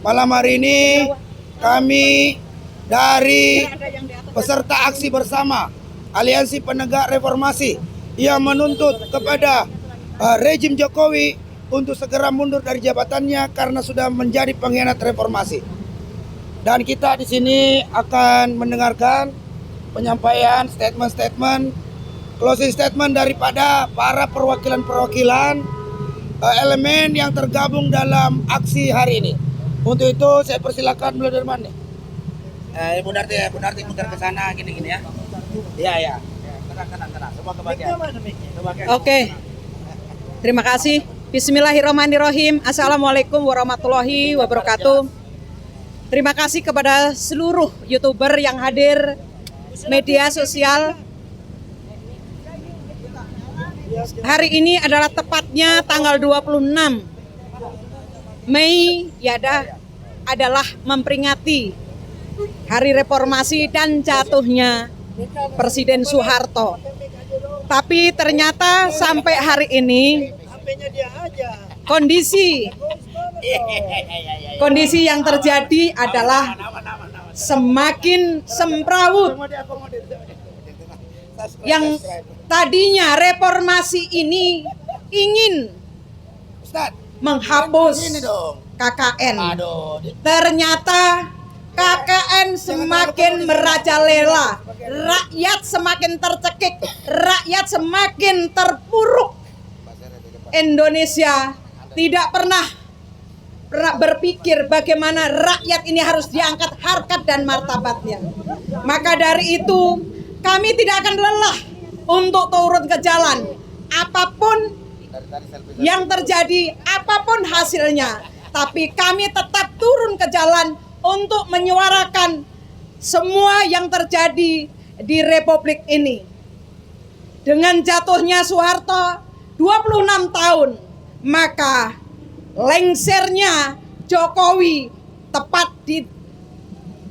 Malam hari ini kami dari peserta aksi bersama Aliansi Penegak Reformasi yang menuntut kepada rejim Jokowi untuk segera mundur dari jabatannya karena sudah menjadi pengkhianat reformasi. Dan kita di sini akan mendengarkan penyampaian statement-statement, closing statement daripada para perwakilan-perwakilan elemen yang tergabung dalam aksi hari ini. Untuk itu saya persilakan mulai dari mana? Bu Narti mundur ke sana gini-gini ya. Iya. Tenang. Semua kebagian. Oke. Terima kasih. Bismillahirrahmanirrahim. Assalamualaikum warahmatullahi wabarakatuh. Terima kasih kepada seluruh YouTuber yang hadir, media sosial. Hari ini adalah tepatnya tanggal 26 Mei adalah memperingati Hari Reformasi dan jatuhnya Presiden Soeharto. Tapi ternyata sampai hari ini kondisi yang terjadi adalah semakin semrawut. Yang tadinya reformasi ini ingin menghapus KKN. Ternyata KKN semakin merajalela, rakyat semakin tercekik, rakyat semakin terpuruk. Indonesia tidak pernah berpikir bagaimana rakyat ini harus diangkat harkat dan martabatnya. Maka dari itu kami tidak akan lelah untuk turun ke jalan. Apapun yang terjadi, apapun hasilnya, tapi kami tetap turun ke jalan untuk menyuarakan semua yang terjadi di Republik ini. Dengan jatuhnya Soeharto 26 tahun, maka lengsernya Jokowi tepat di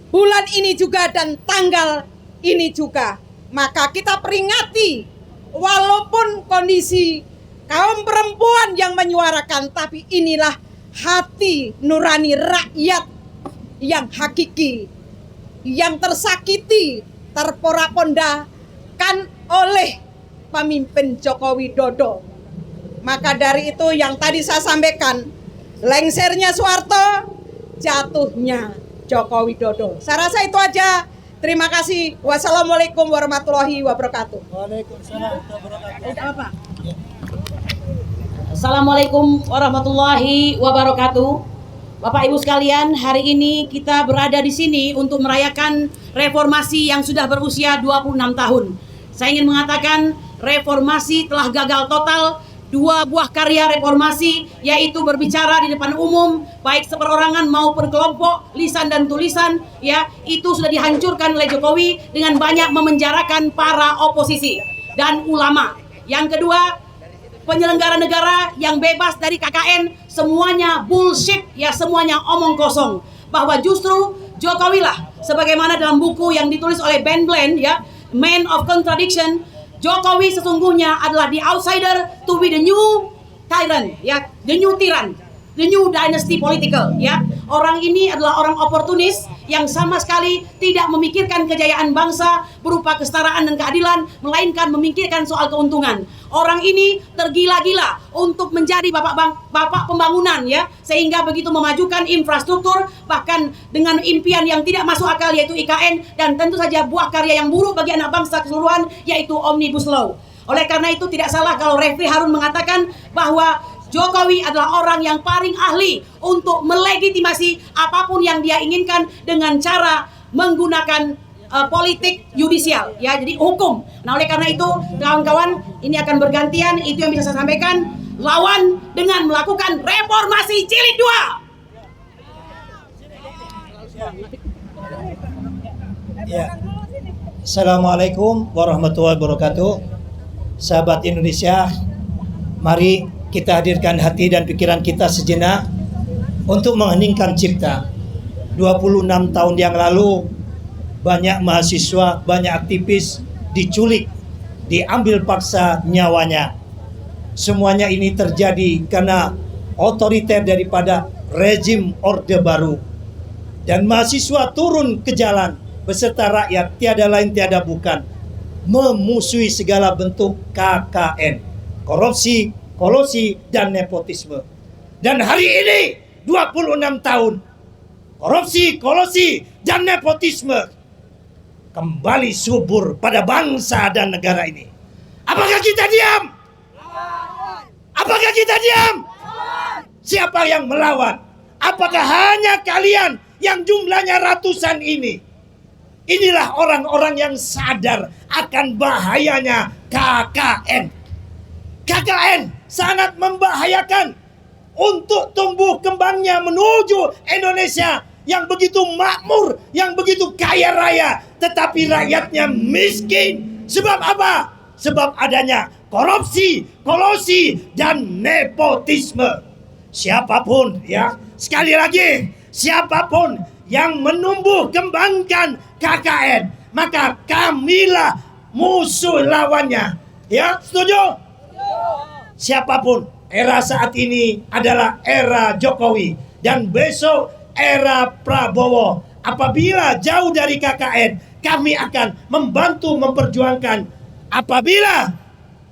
bulan ini juga dan tanggal ini juga. Maka kita peringati, walaupun kondisi kaum perempuan yang menyuarakan, tapi inilah hati nurani rakyat yang hakiki, yang tersakiti, terporak-pondakan oleh pemimpin Joko Widodo. Maka dari itu yang tadi saya sampaikan, lengsernya Soeharto, jatuhnya Joko Widodo. Saya rasa itu aja. Terima kasih. Wassalamualaikum warahmatullahi wabarakatuh. Waalaikumsalam warahmatullahi wabarakatuh. Assalamualaikum warahmatullahi wabarakatuh. Bapak Ibu sekalian, hari ini kita berada di sini untuk merayakan reformasi yang sudah berusia 26 tahun. Saya ingin mengatakan reformasi telah gagal total. Dua buah karya reformasi, yaitu berbicara di depan umum, baik seperorangan maupun kelompok, lisan dan tulisan, ya, itu sudah dihancurkan oleh Jokowi dengan banyak memenjarakan para oposisi dan ulama. Yang kedua, penyelenggara negara yang bebas dari KKN, semuanya bullshit, ya, semuanya omong kosong. Bahwa justru Jokowi lah, sebagaimana dalam buku yang ditulis oleh Ben Bland, ya, Man of Contradiction, Jokowi sesungguhnya adalah the outsider to be the new tyrant, ya, the new tyrann, the new dynasty political, ya. Orang ini adalah orang oportunis yang sama sekali tidak memikirkan kejayaan bangsa berupa kesetaraan dan keadilan, melainkan memikirkan soal keuntungan. Orang ini tergila-gila untuk menjadi bapak pembangunan, ya, sehingga begitu memajukan infrastruktur, bahkan dengan impian yang tidak masuk akal, yaitu IKN, dan tentu saja buah karya yang buruk bagi anak bangsa keseluruhan, yaitu Omnibus Law. Oleh karena itu tidak salah kalau Refli Harun mengatakan bahwa Jokowi adalah orang yang paling ahli untuk melegitimasi apapun yang dia inginkan dengan cara menggunakan politik yudisial, ya, jadi hukum. Nah, oleh karena itu kawan-kawan, ini akan bergantian, itu yang bisa saya sampaikan. Lawan dengan melakukan reformasi jilid 2. Ya. Assalamualaikum warahmatullahi wabarakatuh. Sahabat Indonesia, mari kita hadirkan hati dan pikiran kita sejenak untuk mengheningkan cipta. 26 tahun yang lalu banyak mahasiswa, banyak aktivis diculik, diambil paksa nyawanya. Semuanya ini terjadi karena otoriter daripada rezim Orde Baru. Dan mahasiswa turun ke jalan beserta rakyat, tiada lain tiada bukan memusuhi segala bentuk KKN, korupsi, kolusi, dan nepotisme. Dan hari ini 26 tahun korupsi, kolusi, dan nepotisme kembali subur pada bangsa dan negara ini. Apakah kita diam? Apakah kita diam? Siapa yang melawan? Apakah hanya kalian yang jumlahnya ratusan ini? Inilah orang-orang yang sadar akan bahayanya KKN. KKN sangat membahayakan untuk tumbuh kembangnya menuju Indonesia yang begitu makmur, yang begitu kaya raya, tetapi rakyatnya miskin. Sebab apa? Sebab adanya korupsi, kolusi, dan nepotisme. Siapapun, ya, sekali lagi, siapapun yang menumbuh kembangkan KKN, maka kamilah musuh lawannya. Ya, setuju? Siapapun, era saat ini adalah era Jokowi, dan besok era Prabowo. Apabila jauh dari KKN, kami akan membantu memperjuangkan. Apabila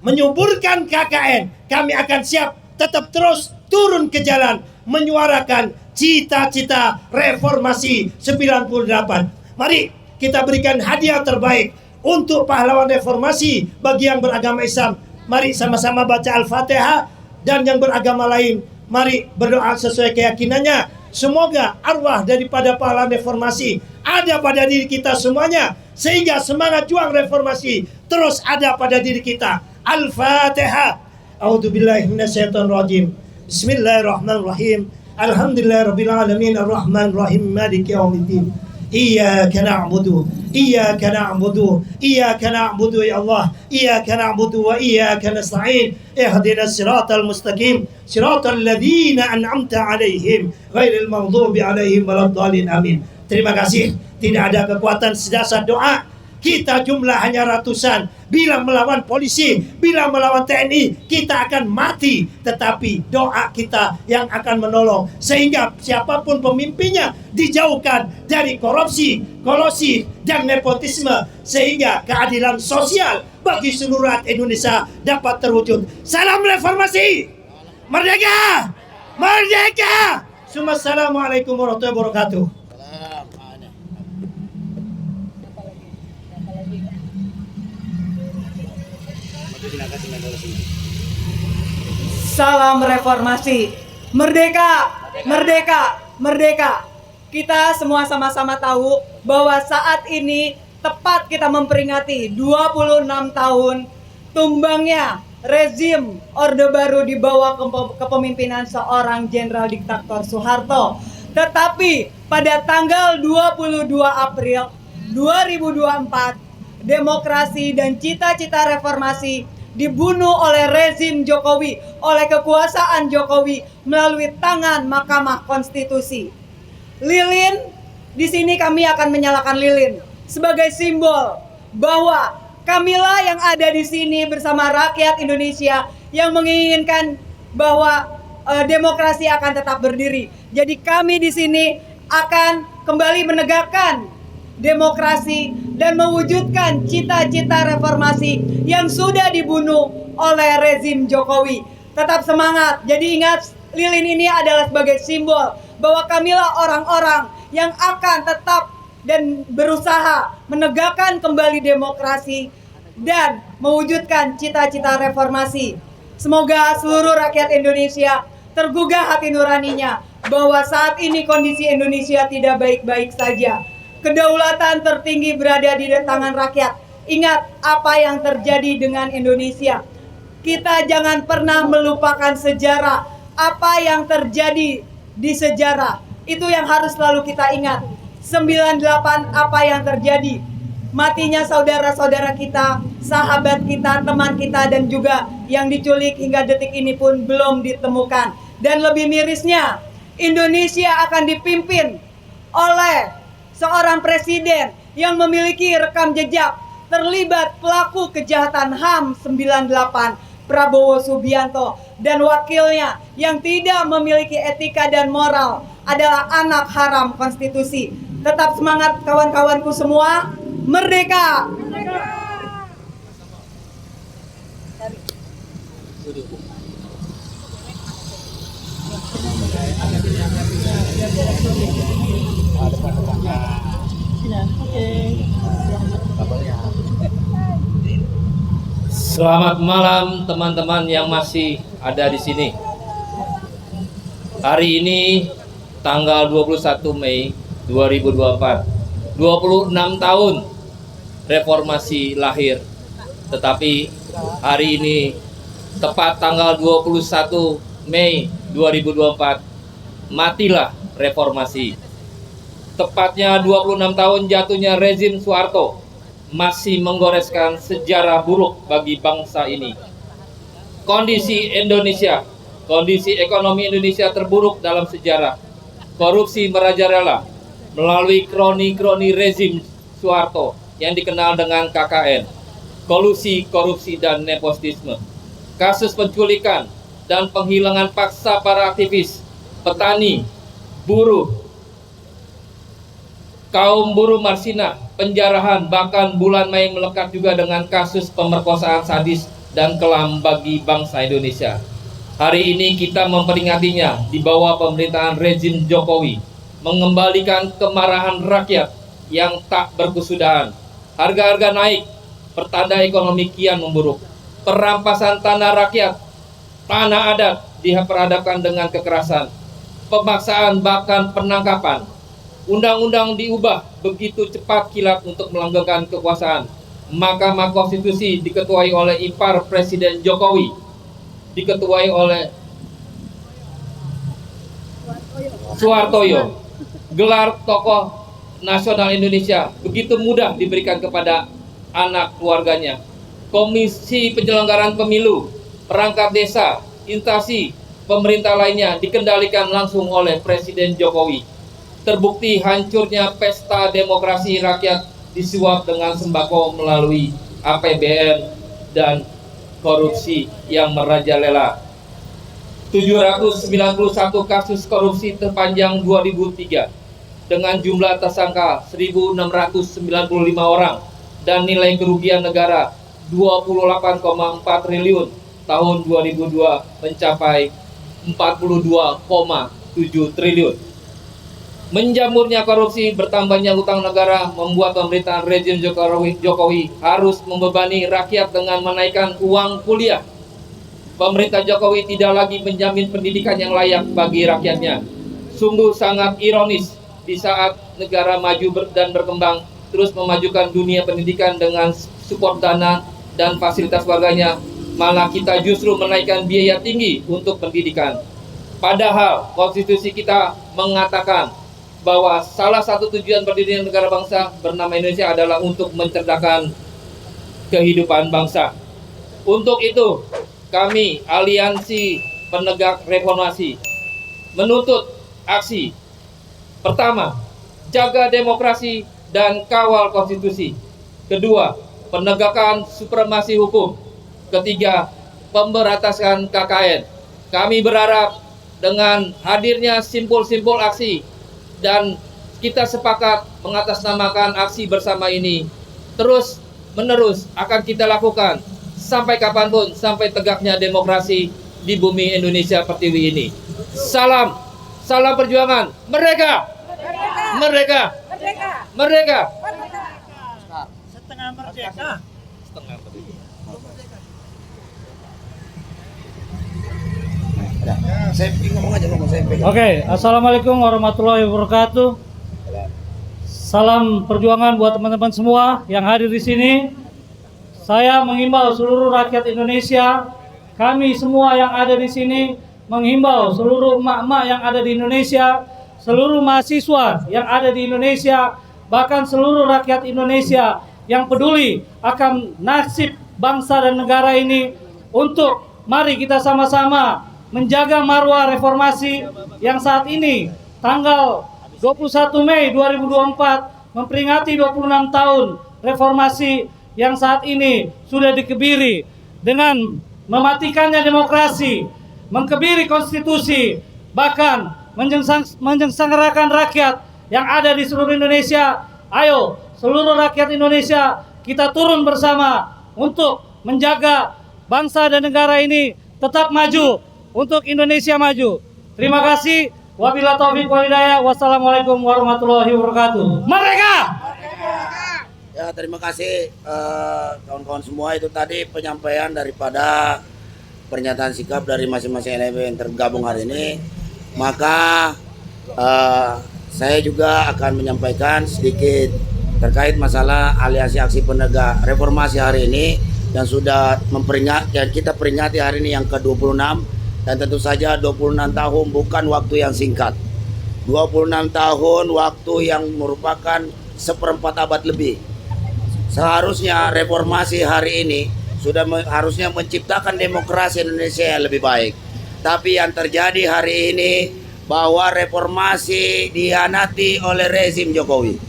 menyuburkan KKN, kami akan siap tetap terus turun ke jalan menyuarakan cita-cita reformasi 98. Mari kita berikan hadiah terbaik untuk pahlawan reformasi bagi yang beragama Islam. Mari sama-sama baca Al-Fatihah, dan yang beragama lain mari berdoa sesuai keyakinannya. Semoga arwah daripada pahlawan reformasi ada pada diri kita semuanya, sehingga semangat juang reformasi terus ada pada diri kita. Al-Fatihah. A'udzubillahi minasyaitonirrajim. Bismillahirrahmanirrahim. Alhamdulillahirabbil alamin arrahmanir rahim maliki yaumiddin. Iyyaka na'budu iyyaka na'budu iyyaka na'budu ya Allah, iyyaka na'budu wa iyyaka nasta'in. Ihdinas siratal mustaqim, siratal ladzina an'amta 'alaihim ghairil maghdubi 'alaihim waladdallin. Amin. Terima kasih. Tidak ada kekuatan sedasar doa. Kita jumlah hanya ratusan. Bila melawan polisi, bila melawan TNI, kita akan mati. Tetapi doa kita yang akan menolong, sehingga siapapun pemimpinnya dijauhkan dari korupsi, kolusi, dan nepotisme, sehingga keadilan sosial bagi seluruh rakyat Indonesia dapat terwujud. Salam reformasi. Merdeka! Merdeka! Assalamualaikum warahmatullahi wabarakatuh. Salam reformasi. Merdeka, merdeka, merdeka. Kita semua sama-sama tahu bahwa saat ini tepat kita memperingati 26 tahun tumbangnya rezim Orde Baru di bawah kepemimpinan seorang jenderal diktator Soeharto. Tetapi pada tanggal 22 April 2024, demokrasi dan cita-cita reformasi dibunuh oleh rezim Jokowi, oleh kekuasaan Jokowi melalui tangan Mahkamah Konstitusi. Lilin, di sini kami akan menyalakan lilin sebagai simbol bahwa kamilah yang ada di sini bersama rakyat Indonesia yang menginginkan bahwa demokrasi akan tetap berdiri. Jadi kami di sini akan kembali menegakkan demokrasi dan mewujudkan cita-cita reformasi yang sudah dibunuh oleh rezim Jokowi. Tetap semangat. Jadi ingat, lilin ini adalah sebagai simbol bahwa kamilah orang-orang yang akan tetap dan berusaha menegakkan kembali demokrasi dan mewujudkan cita-cita reformasi. Semoga seluruh rakyat Indonesia tergugah hati nuraninya bahwa saat ini kondisi Indonesia tidak baik-baik saja. Kedaulatan tertinggi berada di tangan rakyat. Ingat apa yang terjadi dengan Indonesia. Kita jangan pernah melupakan sejarah. Apa yang terjadi di sejarah, itu yang harus selalu kita ingat. 98 apa yang terjadi. Matinya saudara-saudara kita, sahabat kita, teman kita, dan juga yang diculik hingga detik ini pun belum ditemukan. Dan lebih mirisnya, Indonesia akan dipimpin oleh seorang presiden yang memiliki rekam jejak terlibat pelaku kejahatan HAM 98, Prabowo Subianto. dan wakilnya yang tidak memiliki etika dan moral adalah anak haram konstitusi. Tetap semangat kawan-kawanku semua, merdeka! Selamat malam teman-teman yang masih ada di sini. Hari ini tanggal 21 Mei 2024. 26 tahun reformasi lahir. Tetapi hari ini tepat tanggal 21 Mei 2024 matilah reformasi. Tepatnya 26 tahun jatuhnya rezim Soeharto masih menggoreskan sejarah buruk bagi bangsa ini. Kondisi ekonomi Indonesia terburuk dalam sejarah. Korupsi merajalela melalui kroni-kroni rezim Soeharto yang dikenal dengan KKN, kolusi, korupsi, dan nepotisme. Kasus penculikan dan penghilangan paksa para aktivis, petani, buruh, kaum buruh Marsina, penjarahan, bahkan bulan Mei melekat juga dengan kasus pemerkosaan sadis dan kelam bagi bangsa Indonesia. Hari ini kita memperingatinya di bawah pemerintahan rezim Jokowi, mengembalikan kemarahan rakyat yang tak berkesudahan. Harga-harga naik, pertanda ekonomi kian memburuk. Perampasan tanah rakyat, tanah adat diperhadapkan dengan kekerasan, pemaksaan bahkan penangkapan. Undang-undang diubah begitu cepat kilat untuk melanggengkan kekuasaan. Mahkamah Konstitusi diketuai oleh ipar Presiden Jokowi, diketuai oleh Soehartoyo. Gelar tokoh nasional Indonesia begitu mudah diberikan kepada anak keluarganya. Komisi Penyelenggaraan Pemilu, perangkat desa, instansi pemerintah lainnya dikendalikan langsung oleh Presiden Jokowi. Terbukti hancurnya pesta demokrasi rakyat disuap dengan sembako melalui APBN dan korupsi yang merajalela. 791 kasus korupsi terpanjang 2003 dengan jumlah tersangka 1.695 orang dan nilai kerugian negara 28,4 triliun. Tahun 2002 mencapai 42,7 triliun. Menjamurnya korupsi, bertambahnya utang negara membuat pemerintahan rezim Jokowi harus membebani rakyat dengan menaikkan uang kuliah. Pemerintah Jokowi tidak lagi menjamin pendidikan yang layak bagi rakyatnya. Sungguh sangat ironis di saat negara maju dan berkembang terus memajukan dunia pendidikan dengan support dana dan fasilitas warganya, malah kita justru menaikkan biaya tinggi untuk pendidikan. Padahal konstitusi kita mengatakan bahwa salah satu tujuan berdirinya negara bangsa bernama Indonesia adalah untuk mencerdaskan kehidupan bangsa. Untuk itu, kami Aliansi Penegak Reformasi menuntut aksi. Pertama, jaga demokrasi dan kawal konstitusi. Kedua, penegakan supremasi hukum. Ketiga, pemberantasan KKN. Kami berharap dengan hadirnya simpul-simpul aksi dan kita sepakat mengatasnamakan aksi bersama ini terus menerus akan kita lakukan sampai kapanpun, sampai tegaknya demokrasi di bumi Indonesia Pertiwi ini. Salam perjuangan, merdeka, merdeka, merdeka, Setengah merdeka. Oke, assalamualaikum warahmatullahi wabarakatuh. Salam perjuangan buat teman-teman semua yang hadir di sini. Saya menghimbau seluruh rakyat Indonesia, kami semua yang ada di sini menghimbau seluruh emak-emak yang ada di Indonesia, seluruh mahasiswa yang ada di Indonesia, bahkan seluruh rakyat Indonesia yang peduli akan nasib bangsa dan negara ini, untuk mari kita sama-sama menjaga marwah reformasi yang saat ini tanggal 21 Mei 2024 memperingati 26 tahun reformasi yang saat ini sudah dikebiri dengan mematikannya demokrasi, mengkebiri konstitusi, bahkan menyengsarakan rakyat yang ada di seluruh Indonesia. Ayo, seluruh rakyat Indonesia, kita turun bersama untuk menjaga bangsa dan negara ini tetap maju, untuk Indonesia maju. Terima kasih. Wabillahi taufiq wal hidayah. Wassalamualaikum warahmatullahi wabarakatuh. Merdeka! Ya, terima kasih kawan-kawan semua. Itu tadi penyampaian daripada pernyataan sikap dari masing-masing elemen yang tergabung hari ini. Maka saya juga akan menyampaikan sedikit terkait masalah Aliansi Aksi Penegak Reformasi hari ini yang sudah kita peringati hari ini yang ke-26, dan tentu saja 26 tahun bukan waktu yang singkat. 26 tahun waktu yang merupakan seperempat abad lebih. Seharusnya reformasi hari ini harusnya menciptakan demokrasi Indonesia yang lebih baik. Tapi yang terjadi hari ini bahwa reformasi dihianati oleh rezim Jokowi.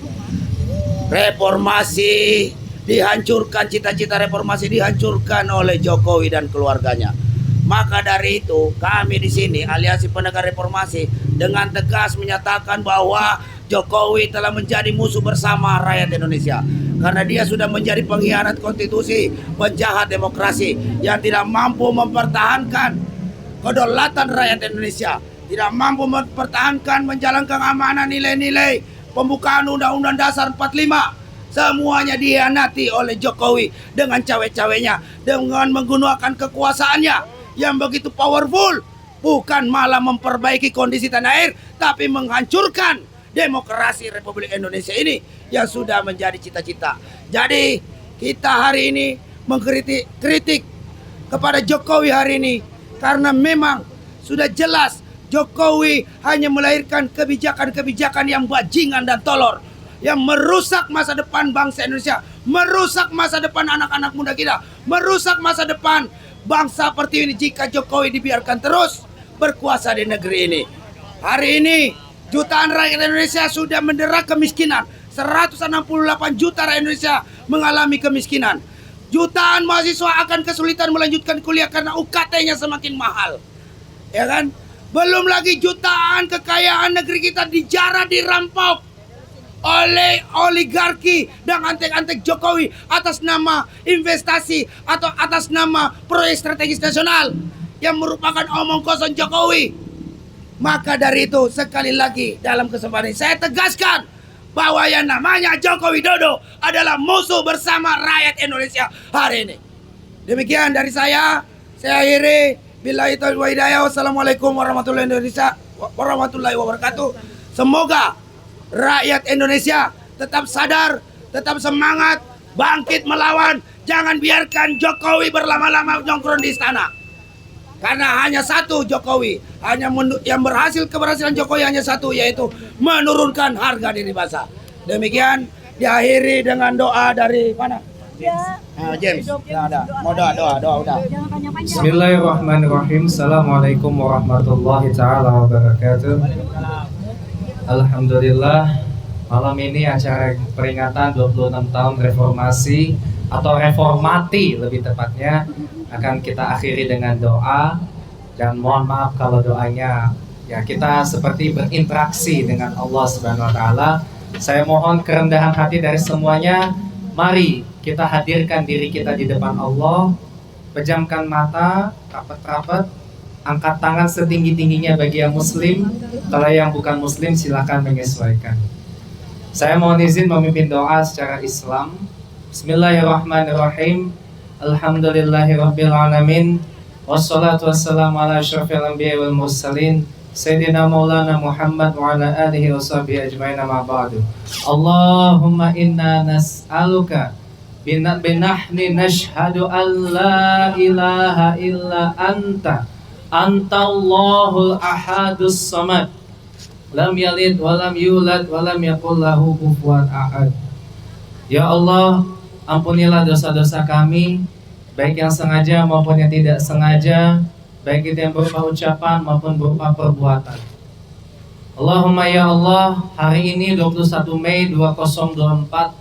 Reformasi dihancurkan, cita-cita reformasi dihancurkan oleh Jokowi dan keluarganya. Maka dari itu kami di sini Aliansi Penegak Reformasi dengan tegas menyatakan bahwa Jokowi telah menjadi musuh bersama rakyat Indonesia. Karena dia sudah menjadi pengkhianat konstitusi, penjahat demokrasi yang tidak mampu mempertahankan kedaulatan rakyat Indonesia, tidak mampu mempertahankan menjalankan amanah nilai-nilai pembukaan Undang-Undang Dasar 45. Semuanya dihianati oleh Jokowi dengan cawe-cawenya, dengan menggunakan kekuasaannya yang begitu powerful, bukan malah memperbaiki kondisi tanah air, tapi menghancurkan demokrasi Republik Indonesia ini yang sudah menjadi cita-cita. Jadi kita hari ini mengkritik kepada Jokowi hari ini karena memang sudah jelas Jokowi hanya melahirkan kebijakan-kebijakan yang bajingan dan tolol, yang merusak masa depan bangsa Indonesia, merusak masa depan anak-anak muda kita, merusak masa depan bangsa seperti ini jika Jokowi dibiarkan terus berkuasa di negeri ini. Hari ini jutaan rakyat Indonesia sudah mendera kemiskinan. 168 juta rakyat Indonesia mengalami kemiskinan. Jutaan mahasiswa akan kesulitan melanjutkan kuliah karena UKT-nya semakin mahal. Ya kan? Belum lagi jutaan kekayaan negeri kita dijarah, dirampok oleh oligarki dan antek-antek Jokowi atas nama investasi atau atas nama proyek strategis nasional yang merupakan omong kosong Jokowi. Maka dari itu sekali lagi dalam kesempatan ini saya tegaskan bahwa yang namanya Joko Widodo adalah musuh bersama rakyat Indonesia hari ini. Demikian dari saya akhiri. Billahi taufiq wal hidayah. Wassalamualaikum warahmatullahi wabarakatuh. Semoga rakyat Indonesia tetap sadar, tetap semangat, bangkit melawan. Jangan biarkan Jokowi berlama-lama nongkrong di istana. Karena hanya satu Jokowi, keberhasilan Jokowi hanya satu, yaitu menurunkan harga diri bangsa. Demikian diakhiri dengan doa dari mana? James. Ada. Mau doa udah. Bismillahirrahmanirrahim. Assalamualaikum warahmatullahi taala wabarakatuh. Alhamdulillah, malam ini acara peringatan 26 tahun reformasi atau reformati lebih tepatnya akan kita akhiri dengan doa, dan mohon maaf kalau doanya ya kita seperti berinteraksi dengan Allah Subhanahu wa taala. Saya mohon kerendahan hati dari semuanya. Mari kita hadirkan diri kita di depan Allah, pejamkan mata rapat-rapat, angkat tangan setinggi-tingginya bagi yang muslim. Kalau yang bukan muslim silakan menyesuaikan. Saya mohon izin memimpin doa secara Islam. Bismillahirrahmanirrahim. Alhamdulillahirabbil alamin. Wassalatu wassalamu ala asyrafil anbiya'i wal mursalin Sayyidina Maulana Muhammad wa ala alihi wa sahbihi ajma'in, amma ba'du. Allahumma inna nas'aluka binahni nashhadu an la ilaha illa anta antallahul ahadus samad lam yalid wa lam yulad wa lam yakul lahu kufuwan ahad. Ya Allah, ampunilah dosa-dosa kami, baik yang sengaja maupun yang tidak sengaja, baik itu yang berupa ucapan maupun berupa perbuatan. Allahumma ya Allah, hari ini 21 Mei 2024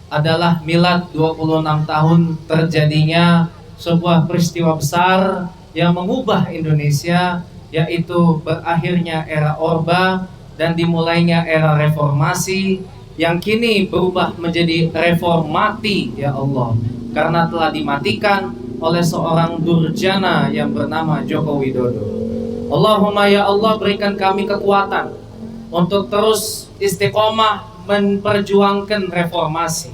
adalah milad 26 tahun terjadinya sebuah peristiwa besar yang mengubah Indonesia, yaitu berakhirnya era Orba dan dimulainya era reformasi yang kini berubah menjadi reformati, ya Allah, karena telah dimatikan oleh seorang durjana yang bernama Joko Widodo. Allahumma ya Allah, berikan kami kekuatan untuk terus istiqomah memperjuangkan reformasi,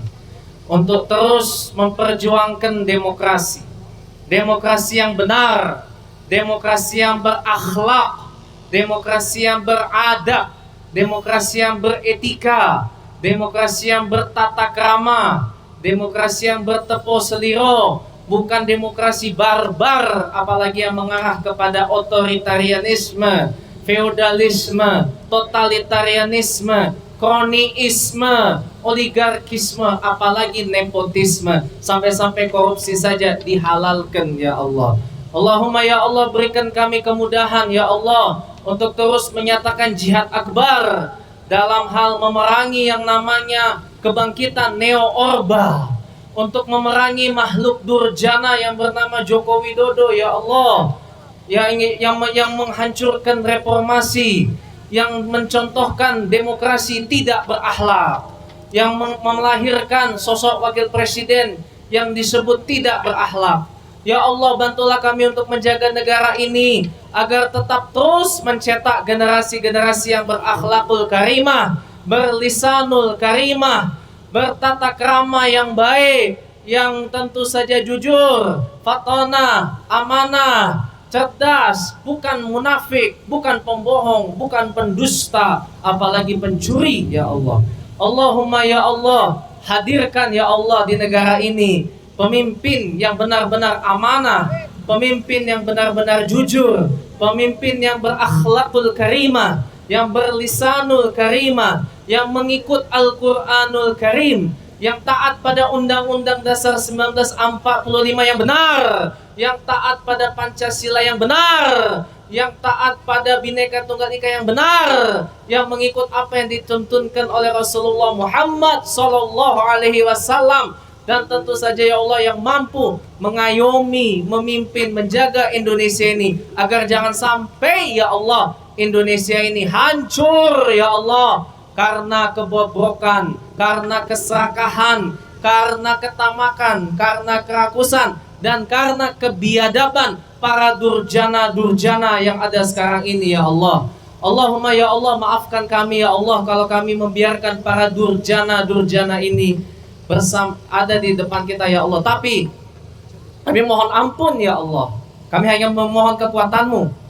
untuk terus memperjuangkan demokrasi, demokrasi yang benar, demokrasi yang berakhlak, demokrasi yang beradab, demokrasi yang beretika, demokrasi yang bertata krama, demokrasi yang bertepuk seliro, bukan demokrasi barbar, apalagi yang mengarah kepada otoritarianisme, feodalisme, totalitarianisme, kroniisme, oligarkisme, apalagi nepotisme, sampai-sampai korupsi saja dihalalkan, ya Allah. Allahumma ya Allah, berikan kami kemudahan, ya Allah, untuk terus menyatakan jihad akbar dalam hal memerangi yang namanya kebangkitan neo-orba, untuk memerangi makhluk durjana yang bernama Joko Widodo, ya Allah, yang menghancurkan reformasi, yang mencontohkan demokrasi tidak berakhlak, yang melahirkan sosok wakil presiden yang disebut tidak berakhlak. Ya Allah, bantulah kami untuk menjaga negara ini agar tetap terus mencetak generasi-generasi yang berakhlakul karimah, berlisanul karimah, bertata krama yang baik, yang tentu saja jujur, fatonah, amanah, cerdas, bukan munafik, bukan pembohong, bukan pendusta, apalagi pencuri, ya Allah. Allahumma ya Allah, hadirkan ya Allah di negara ini pemimpin yang benar-benar amanah, pemimpin yang benar-benar jujur, pemimpin yang berakhlakul karimah, yang berlisanul karimah, yang mengikut Al-Quranul Karim, yang taat pada Undang-Undang Dasar 1945 yang benar, yang taat pada Pancasila yang benar, yang taat pada Bhinneka Tunggal Ika yang benar, yang mengikut apa yang dituntunkan oleh Rasulullah Muhammad SAW. Dan tentu saja ya Allah, yang mampu mengayomi, memimpin, menjaga Indonesia ini agar jangan sampai ya Allah Indonesia ini hancur ya Allah karena kebobrokan, karena keserakahan, karena ketamakan, karena kerakusan, dan karena kebiadaban para durjana-durjana yang ada sekarang ini ya Allah. Allahumma ya Allah, maafkan kami ya Allah kalau kami membiarkan para durjana-durjana ini ada di depan kita ya Allah. Tapi kami mohon ampun ya Allah, kami hanya memohon kekuatan-Mu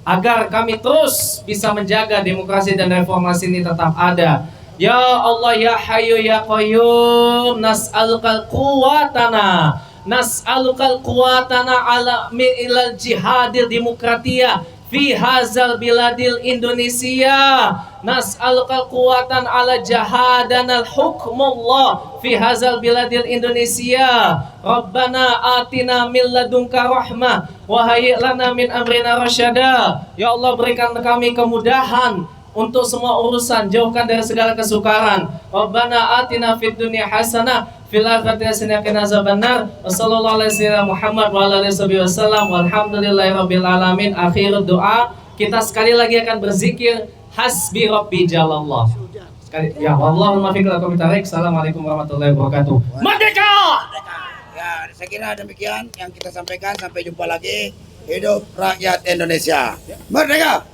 agar kami terus bisa menjaga demokrasi dan reformasi ini tetap ada. Ya Allah ya Hayyu ya Qayyum, nas'alukal quwatana, nas'alukal quwatana ala ilal jihadil demokratia fi hazal biladil Indonesia, nas'alukal quwatan ala jahadanal hukmullah fi hazal biladil Indonesia. Rabbana atina min ladunka rahmah wa hayyi' lana min amrina rasyada. Ya Allah, berikan kami kemudahan untuk semua urusan, jauhkan dari segala kesukaran. Rabbana atina fid dunya hasanah fil akhirati hasanah wa qina azabannar. Wassallallahu ala sayyidina Muhammad wa ala alihi wasallam. Walhamdulillahirabbil alamin. Akhir doa, kita sekali lagi akan berzikir hasbi rabbi jalallah. Sekali ya, wallahul muwaffiq ila aqwamit thariq. Assalamualaikum warahmatullahi wabarakatuh. Merdeka! Ya, saya kira demikian yang kita sampaikan. Sampai jumpa lagi. Hidup rakyat Indonesia. Merdeka!